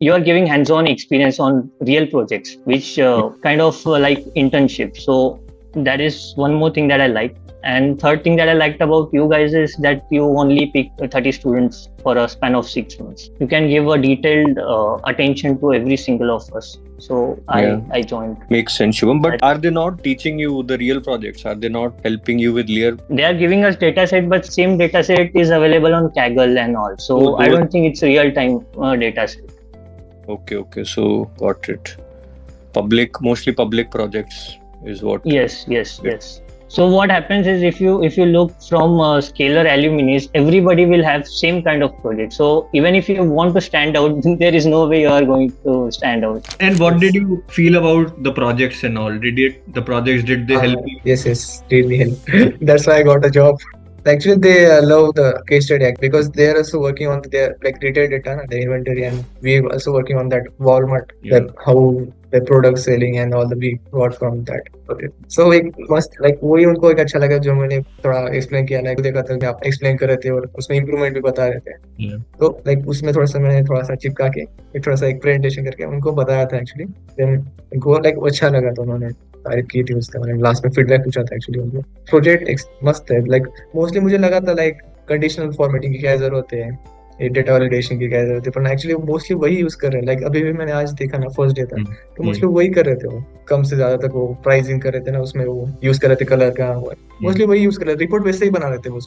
you are giving hands-on experience on real projects, which kind of like internship. So that is one more thing that I like. And third thing that I liked about you guys is that you only pick 30 students for a span of 6 months. You can give a detailed attention to every single of us. So I joined. Makes sense, Shubham. But are they not teaching you the real projects? Are they not helping you with real? They are giving us data set, but same data set is available on Kaggle and all. So I don't think it's real time data set. Okay. So got it. Mostly public projects is what. Yes. So what happens is if you look from scalar alumni, everybody will have same kind of project. So even if you want to stand out, there is no way you are going to stand out. And what did you feel about the projects and all? Did they help you? Yes, really help. That's why I got a job. Actually, they love the case study act because they are also working on their like retail data, the inventory, and we're also working on that Walmart, that how the product selling and all the we got from that. Okay. So एक मस्त like वही उनको एक अच्छा लगा जो मैंने थोड़ा explain किया, like देखा था कि आप explain कर रहे थे और उसमें improvement भी बता रहे थे. तो like उसमें मैंने थोड़ा सा चिपका के थोड़ा सा एक presentation करके उनको बताया था actually. Then उनको like अच्छा लगा तो उन्होंने तारीफ की थी उसका. मैंने लास्ट में फीडबैक पूछा था एक्चुअली उनको. प्रोजेक्ट मस्त है. लाइक मोस्टली मुझे लगा था लाइक कंडीशनल फॉर्मेटिंग की क्या जरूरत है, डेटा वैलिडेशन की क्या जरूरत है, पर एक्चुअली मोस्टली वही यूज कर रहे हैं. लाइक अभी भी मैंने आज देखा ना, फर्स्ट डे था तो मोस्टली वही कर रहे थे. वो कम से ज्यादा तक वो प्राइसिंग कर रहे थे ना, उसमें वो यूज कर रहे थे कलर का, मोस्टली वही यूज कर रहे थे. रिपोर्ट वैसे ही बना रहे थे मोस्टली.